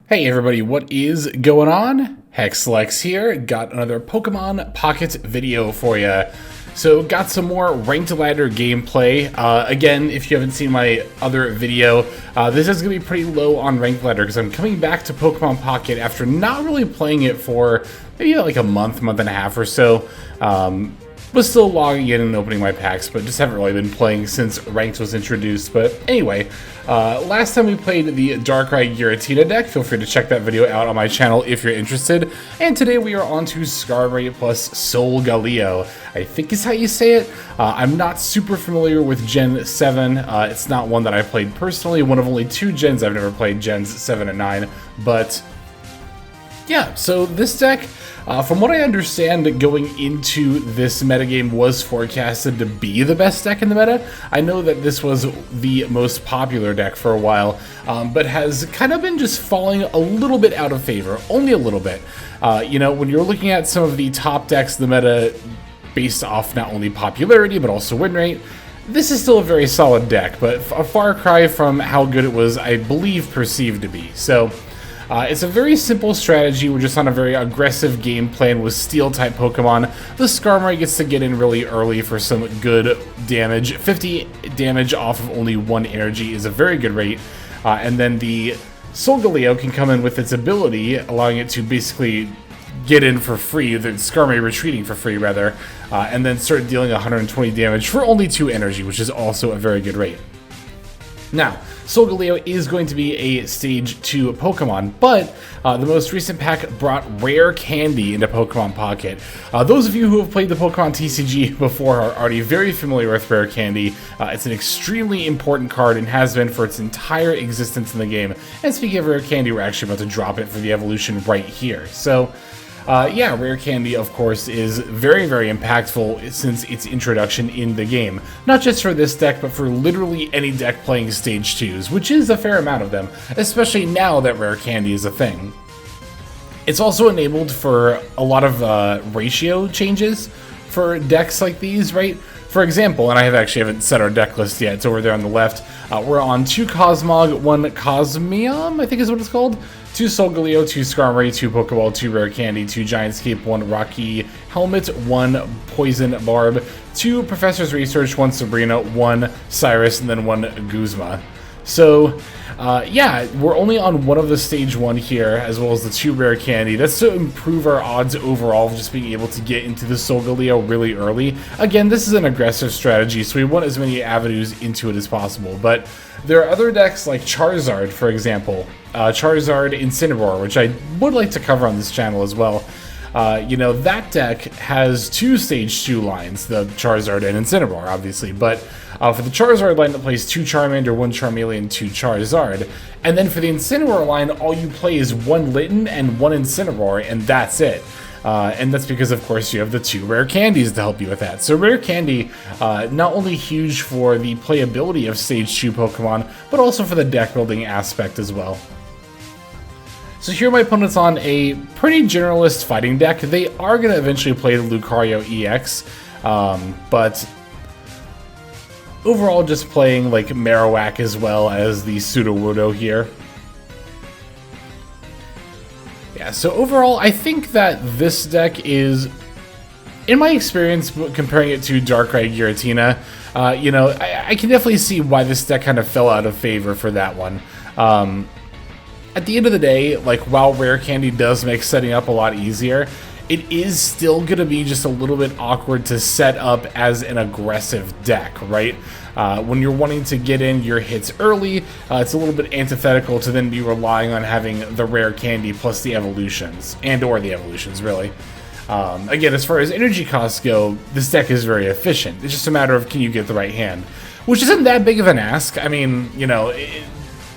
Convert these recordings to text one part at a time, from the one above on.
Hey everybody, what is going on? Hexlex here, got another Pokemon Pocket video for you. So got some more Ranked Ladder gameplay. Again, if you haven't seen my other video, this is going to be pretty low on Ranked Ladder because I'm coming back to Pokemon Pocket after not really playing it for maybe like a month and a half or so. Was still logging in and opening my packs, but just haven't really been playing since Ranked was introduced. But anyway, last time we played the Darkrai Giratina deck. Feel free to check that video out on my channel if you're interested. And today we are on to Skarmory plus Solgaleo, I think is how you say it. I'm not super familiar with Gen 7. It's not one that I played personally. One of only two gens I've never played, Gens 7 and 9. But yeah, so this deck, from what I understand, going into this metagame was forecasted to be the best deck in the meta. I know that this was the most popular deck for a while, but has kind of been just falling a little bit out of favor, only a little bit. You know, when you're looking at some of the top decks in the meta based off not only popularity, but also win rate, this is still a very solid deck, but a far cry from how good it was, I believe, perceived to be. So it's a very simple strategy. We're just on a very aggressive game plan with Steel-type Pokemon. The Skarmory gets to get in really early for some good damage. 50 damage off of only 1 energy is a very good rate. And then the Solgaleo can come in with its ability, allowing it to basically get in for free, the Skarmory retreating for free, rather, and then start dealing 120 damage for only 2 energy, which is also a very good rate. Now, Solgaleo is going to be a Stage 2 Pokemon, but the most recent pack brought Rare Candy into Pokemon Pocket. Those of you who have played the Pokemon TCG before are already very familiar with Rare Candy. It's an extremely important card and has been for its entire existence in the game. And speaking of Rare Candy, we're actually about to drop it for the evolution right here. So yeah, Rare Candy, of course, is very, very impactful since its introduction in the game. Not just for this deck, but for literally any deck playing Stage 2s, which is a fair amount of them, especially now that Rare Candy is a thing. It's also enabled for a lot of ratio changes for decks like these, right? For example, and I haven't set our deck list yet, it's over there on the left, we're on 2 Cosmog, 1 Cosmium, I think is what it's called, 2 Solgaleo, 2 Skarmory, 2 Pokeball, 2 Rare Candy, 2 Giantscape, 1 Rocky Helmet, 1 Poison Barb, 2 Professor's Research, 1 Sabrina, 1 Cyrus, and then 1 Guzma. So, yeah, we're only on one of the Stage 1 here, as well as the 2 Rare Candy. That's to improve our odds overall of just being able to get into the Solgaleo really early. Again, this is an aggressive strategy, so we want as many avenues into it as possible. But there are other decks like Charizard, for example. Charizard Incineroar, which I would like to cover on this channel as well. You know, that deck has 2 Stage 2 lines, the Charizard and Incineroar, obviously, but for the Charizard line that plays 2 Charmander, 1 Charmeleon, 2 Charizard, and then for the Incineroar line, all you play is 1 Litten and 1 Incineroar, and that's it. And that's because, of course, you have the 2 Rare Candies to help you with that. So Rare Candy, not only huge for the playability of Stage 2 Pokemon, but also for the deck building aspect as well. So here are my opponents on a pretty generalist fighting deck. They are going to eventually play the Lucario EX, but overall just playing like Marowak as well as the Sudowoodo here. Yeah, so overall I think that this deck is, in my experience comparing it to Darkrai Giratina, you know, I can definitely see why this deck kind of fell out of favor for that one. At the end of the day, like, while Rare Candy does make setting up a lot easier, it is still going to be just a little bit awkward to set up as an aggressive deck, right? When you're wanting to get in your hits early, it's a little bit antithetical to then be relying on having the Rare Candy plus the evolutions, and/or the evolutions, really. Again, as far as energy costs go, this deck is very efficient. It's just a matter of can you get the right hand, which isn't that big of an ask. I mean, you know,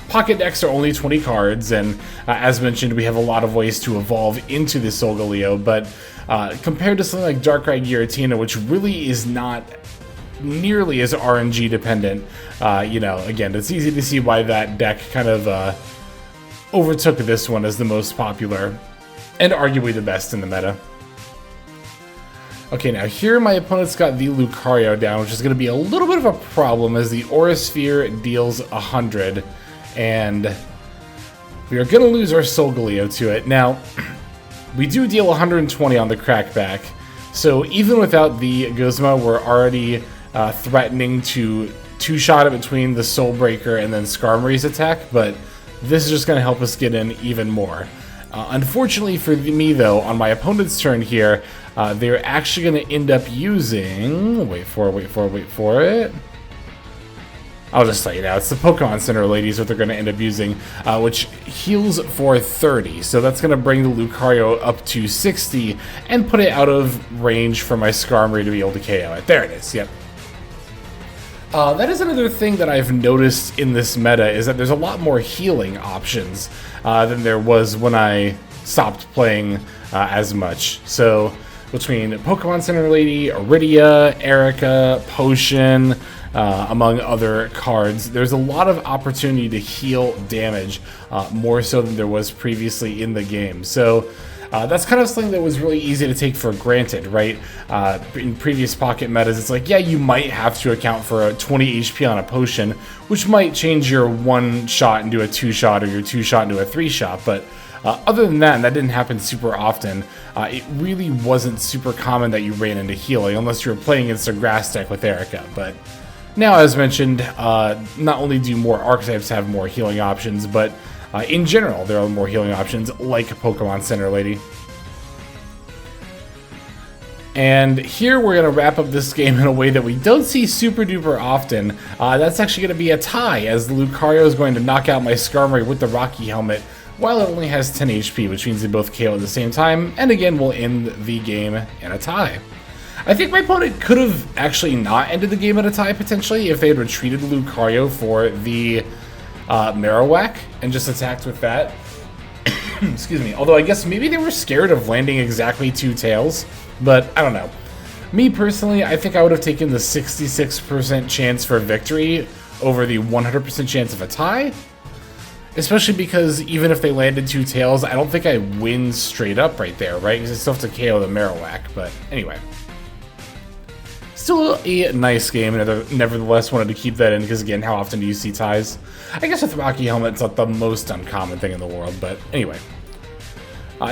Pocket decks are only 20 cards, and as mentioned, we have a lot of ways to evolve into the Solgaleo, but compared to something like Darkrai Giratina, which really is not nearly as RNG dependent, you know, again, it's easy to see why that deck kind of overtook this one as the most popular, and arguably the best in the meta. Okay, now here my opponent's got the Lucario down, which is going to be a little bit of a problem as the Aura Sphere deals 100, and we are going to lose our Solgaleo to it. Now, we do deal 120 on the crackback, so even without the Guzma, we're already threatening to two-shot it between the Soul Breaker and then Skarmory's attack, but this is just going to help us get in even more. Unfortunately for me, though, on my opponent's turn here, they're actually going to end up using... Wait for it. I'll just tell you now, it's the Pokemon Center ladies what they're going to end up using, which heals for 30. So that's going to bring the Lucario up to 60 and put it out of range for my Skarmory to be able to KO it. There it is, yep. That is another thing that I've noticed in this meta, is that there's a lot more healing options than there was when I stopped playing as much. So between Pokemon Center Lady, Iridia, Erica, Potion, among other cards, there's a lot of opportunity to heal damage, more so than there was previously in the game. So that's kind of something that was really easy to take for granted, right? In previous pocket metas, it's like, yeah, you might have to account for a 20 HP on a potion, which might change your one shot into a two shot or your two shot into a three shot, but other than that, and that didn't happen super often, it really wasn't super common that you ran into healing, unless you were playing against a grass deck with Erica. But now, as mentioned, not only do more archetypes have more healing options, but in general, there are more healing options, like Pokemon Center Lady. And here we're going to wrap up this game in a way that we don't see super duper often. That's actually going to be a tie, as the Lucario is going to knock out my Skarmory with the Rocky Helmet, while it only has 10 HP, which means they both KO at the same time, and again, we'll end the game in a tie. I think my opponent could have actually not ended the game in a tie, potentially, if they had retreated Lucario for the Marowak and just attacked with that. Excuse me. Although I guess maybe they were scared of landing exactly two tails, but I don't know. Me personally, I think I would have taken the 66% chance for victory over the 100% chance of a tie. Especially because even if they landed two tails, I don't think I win straight up right there, right? Because I still have to KO the Marowak, but anyway. Still a nice game, and nevertheless wanted to keep that in, because again, how often do you see ties? I guess with Rocky Helmet, it's not the most uncommon thing in the world, but anyway.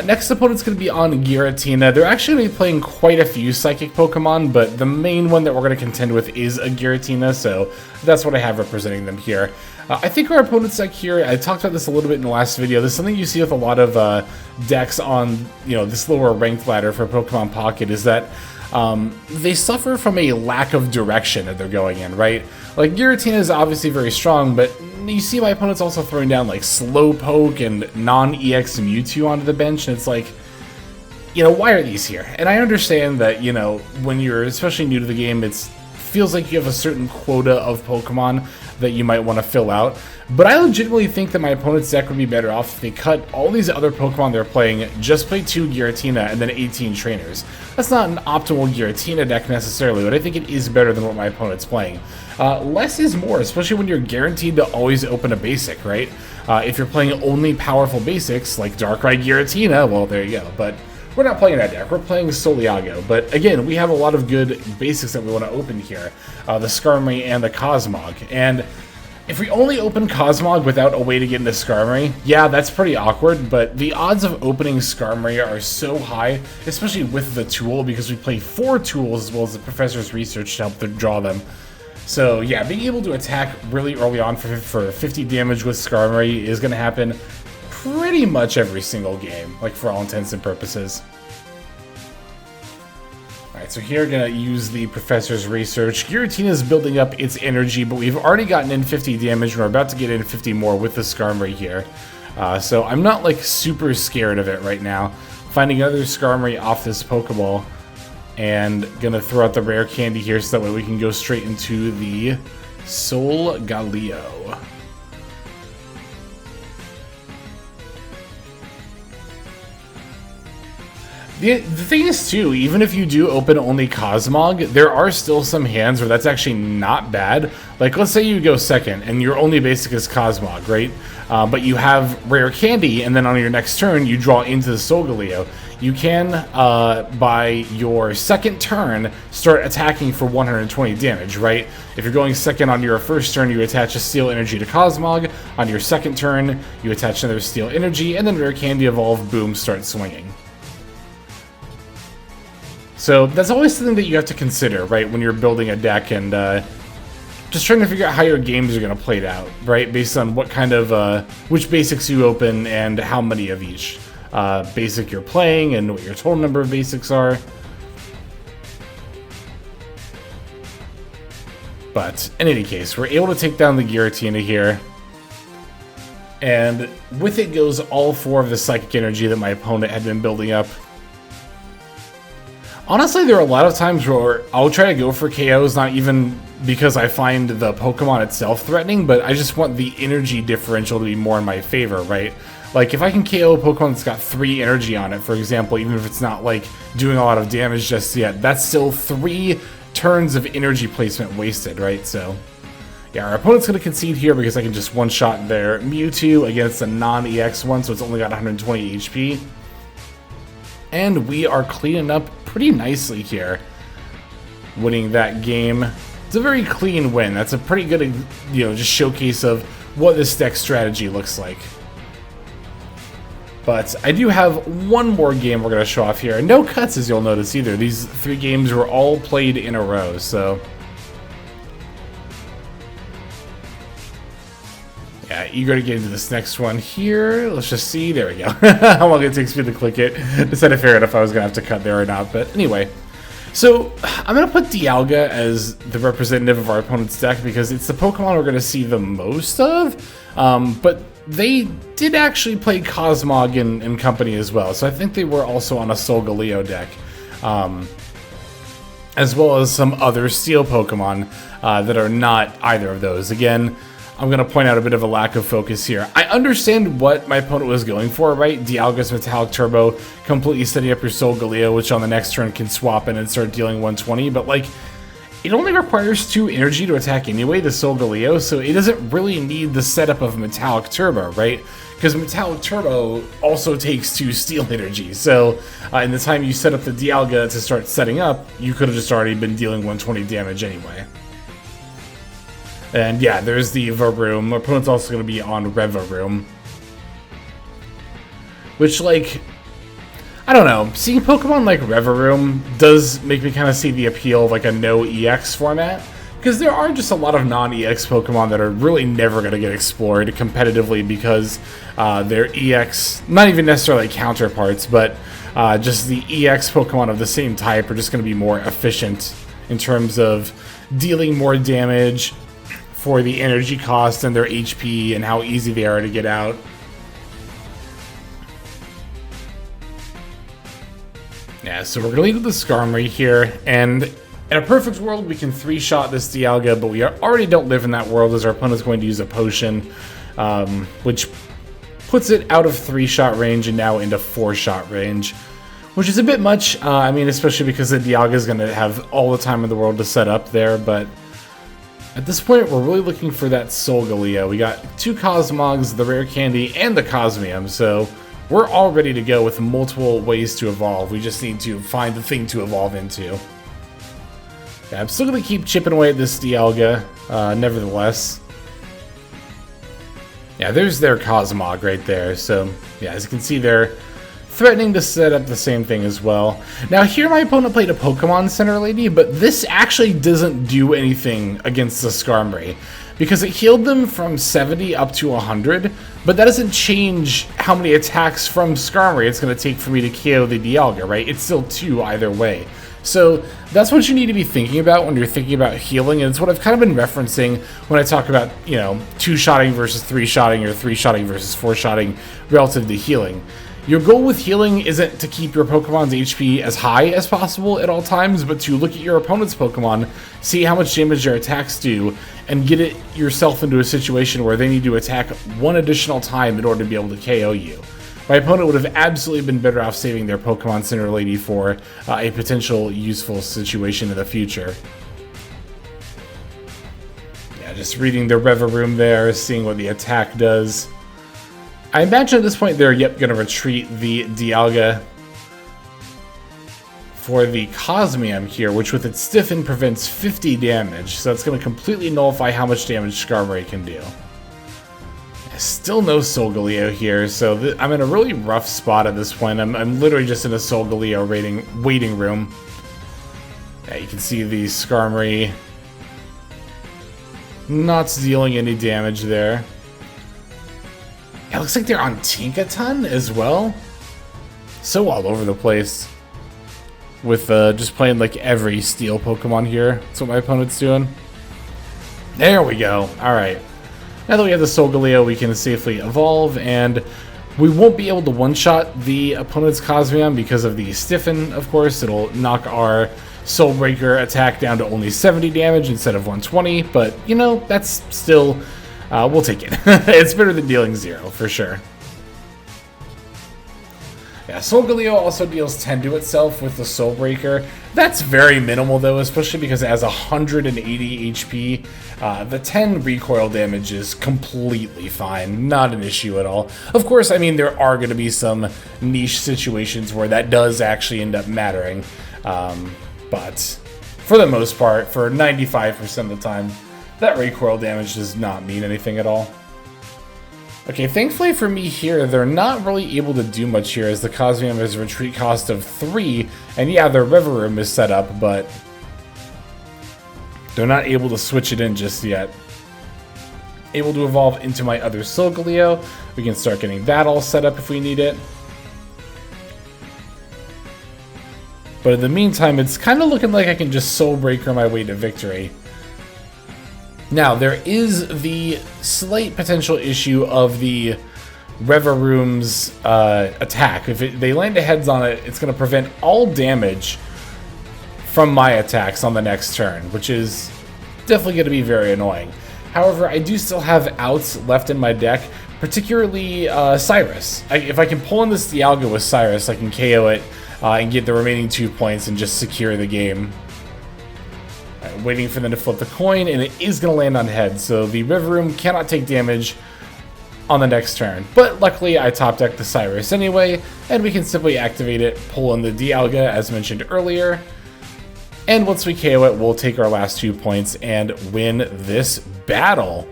Next opponent's going to be on Giratina. They're actually going to be playing quite a few Psychic Pokemon, but the main one that we're going to contend with is a Giratina, so that's what I have representing them here. I think our opponent's deck here, I talked about this a little bit in the last video, this is something you see with a lot of decks on, this lower ranked ladder for Pokemon Pocket, is that they suffer from a lack of direction that they're going in, right? Like, Giratina is obviously very strong, but you see my opponent's also throwing down, like, Slowpoke and non-EX Mewtwo onto the bench, and it's like, why are these here? And I understand that, when you're especially new to the game, it feels like you have a certain quota of Pokemon that you might want to fill out, but I legitimately think that my opponent's deck would be better off if they cut all these other Pokemon they're playing, just play 2 Giratina and then 18 trainers. That's not an optimal Giratina deck necessarily, but I think it is better than what my opponent's playing. Less is more, especially when you're guaranteed to always open a basic, right? If you're playing only powerful basics, like Darkrai Giratina, well, there you go, but we're not playing that deck, we're playing Solgaleo. But again, we have a lot of good basics that we want to open here. The Skarmory and the Cosmog. And if we only open Cosmog without a way to get into Skarmory, yeah, that's pretty awkward, but the odds of opening Skarmory are so high, especially with the tool, because we play 4 tools as well as the Professor's Research to help draw them. So yeah, being able to attack really early on for 50 damage with Skarmory is going to happen pretty much every single game, like for all intents and purposes. Alright, so here we're going to use the Professor's Research. Giratina is building up its energy, but we've already gotten in 50 damage, and we're about to get in 50 more with the Skarmory here. So I'm not like super scared of it right now. Finding another Skarmory off this Pokeball, and gonna throw out the rare candy here so that way we can go straight into the Solgaleo. The thing is, too, even if you do open only Cosmog, there are still some hands where that's actually not bad. Like, let's say you go second, and your only basic is Cosmog, right? But you have Rare Candy, and then on your next turn, you draw into the Solgaleo. You can, by your second turn, start attacking for 120 damage, right? If you're going second on your first turn, you attach a Steel Energy to Cosmog. On your second turn, you attach another Steel Energy, and then Rare Candy Evolve, boom, start swinging. So that's always something that you have to consider, right, when you're building a deck and just trying to figure out how your games are going to play out, right, based on what kind of, which basics you open and how many of each basic you're playing and what your total number of basics are. But in any case, we're able to take down the Giratina here. And with it goes all 4 of the Psychic Energy that my opponent had been building up. Honestly, there are a lot of times where I'll try to go for KOs, not even because I find the Pokemon itself threatening, but I just want the energy differential to be more in my favor, right? Like, if I can KO a Pokemon that's got 3 energy on it, for example, even if it's not, like, doing a lot of damage just yet, that's still 3 turns of energy placement wasted, right? So, yeah, our opponent's going to concede here because I can just one-shot their Mewtwo. Again, it's a non-EX one, so it's only got 120 HP. And we are cleaning up pretty nicely here, winning that game. It's a very clean win. That's a pretty good, just showcase of what this deck strategy looks like. But I do have one more game we're going to show off here. No cuts, as you'll notice, either. These 3 games were all played in a row, so... yeah, eager to get into this next one here. Let's just see. There we go. How long it takes me to click it. Decided to figure out if I was going to have to cut there or not. But anyway. So, I'm going to put Dialga as the representative of our opponent's deck because it's the Pokemon we're going to see the most of. But they did actually play Cosmog and company as well. So I think they were also on a Solgaleo deck. As well as some other Steel Pokemon that are not either of those. Again, I'm going to point out a bit of a lack of focus here. I understand what my opponent was going for, right? Dialga's Metallic Turbo, completely setting up your Solgaleo, which on the next turn can swap in and start dealing 120, but like, it only requires 2 energy to attack anyway, the Solgaleo, so it doesn't really need the setup of Metallic Turbo, right? Because Metallic Turbo also takes 2 Steel Energy, so in the time you set up the Dialga to start setting up, you could have just already been dealing 120 damage anyway. And yeah, there's the Varoom. My opponent's also going to be on Revaroom. Which, like, I don't know. Seeing Pokemon like Revaroom does make me kind of see the appeal of like a no EX format. Because there are just a lot of non-EX Pokemon that are really never going to get explored competitively because they're EX, not even necessarily counterparts, but just the EX Pokemon of the same type are just going to be more efficient in terms of dealing more damage for the energy cost and their HP and how easy they are to get out. Yeah, so we're going to lead with the Skarmory here, and in a perfect world we can 3-shot this Dialga, but we already don't live in that world as our opponent's going to use a potion, which puts it out of 3-shot range and now into 4-shot range, which is a bit much, I mean, especially because the Dialga is going to have all the time in the world to set up there, but at this point, we're really looking for that Solgaleo. We got 2 Cosmogs, the Rare Candy, and the Cosmium, so we're all ready to go with multiple ways to evolve. We just need to find the thing to evolve into. Yeah, I'm still going to keep chipping away at this Dialga, nevertheless. Yeah, there's their Cosmog right there, so yeah, as you can see, they're threatening to set up the same thing as well. Now here my opponent played a Pokemon Center Lady, but this actually doesn't do anything against the Skarmory because it healed them from 70 up to 100, but that doesn't change how many attacks from Skarmory it's going to take for me to KO the Dialga, right? It's still 2 either way. So that's what you need to be thinking about when you're thinking about healing, and it's what I've kind of been referencing when I talk about, 2-shotting versus 3-shotting or 3-shotting versus 4-shotting relative to healing. Your goal with healing isn't to keep your Pokemon's HP as high as possible at all times, but to look at your opponent's Pokemon, see how much damage their attacks do, and get it yourself into a situation where they need to attack 1 additional time in order to be able to KO you. My opponent would have absolutely been better off saving their Pokemon Center Lady for a potential useful situation in the future. Yeah, Yeah, just reading the Reverum there, seeing what the attack does. I imagine at this point they're going to retreat the Dialga for the Cosmium here, which with its Stiffen prevents 50 damage, so it's going to completely nullify how much damage Skarmory can do. Still no Solgaleo here, so I'm in a really rough spot at this point. I'm literally just in a Solgaleo waiting room. Yeah, you can see the Skarmory not dealing any damage there. Yeah, it looks like they're on Tinkaton as well. So all over the place. With just playing like every steel Pokemon here. That's what my opponent's doing. There we go. Alright. Now that we have the Solgaleo, we can safely evolve, and we won't be able to one-shot the opponent's Cosmium because of the Stiffen, of course. It'll knock our Soul Breaker attack down to only 70 damage instead of 120, but, you know, that's still... we'll take it. It's better than dealing 0, for sure. Yeah, Solgaleo also deals 10 to itself with the Soul Breaker. That's very minimal, though, especially because it has 180 HP. The 10 recoil damage is completely fine. Not an issue at all. Of course, I mean, there are going to be some niche situations where that does actually end up mattering. But for the most part, for 95% of the time, that recoil damage does not mean anything at all. Okay, thankfully for me here, they're not really able to do much here as the Cosmium has a retreat cost of 3, and yeah, their Reverum is set up, but they're not able to switch it in just yet. Able to evolve into my other Solgaleo. We can start getting that all set up if we need it. But in the meantime, it's kind of looking like I can just Soul Breaker my way to victory. Now, there is the slight potential issue of the Reverum's attack. If they land a heads on it, it's going to prevent all damage from my attacks on the next turn, which is definitely going to be very annoying. However, I do still have outs left in my deck, particularly Cyrus. If I can pull in this Dialga with Cyrus, I can KO it and get the remaining 2 points and just secure the game. Waiting for them to flip the coin, and it is going to land on heads, so the Reverum cannot take damage on the next turn. But luckily, I top decked the Cyrus anyway, and we can simply activate it, pull in the Dialga as mentioned earlier, and once we KO it, we'll take our last 2 points and win this battle.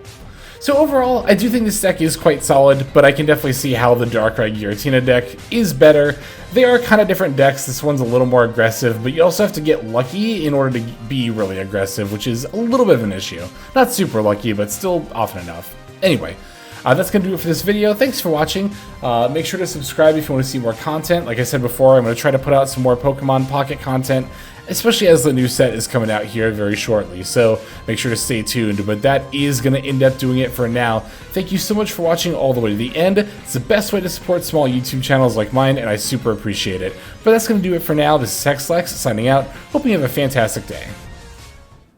So overall, I do think this deck is quite solid, but I can definitely see how the Darkrai Giratina deck is better. They are kind of different decks. This one's a little more aggressive, but you also have to get lucky in order to be really aggressive, which is a little bit of an issue. Not super lucky, but still often enough. Anyway, that's going to do it for this video. Thanks for watching. Make sure to subscribe if you want to see more content. Like I said before, I'm going to try to put out some more Pokemon Pocket content, especially as the new set is coming out here very shortly. So make sure to stay tuned. But that is going to end up doing it for now. Thank you so much for watching all the way to the end. It's the best way to support small YouTube channels like mine, and I super appreciate it. But that's going to do it for now. This is Hexlex signing out. Hope you have a fantastic day.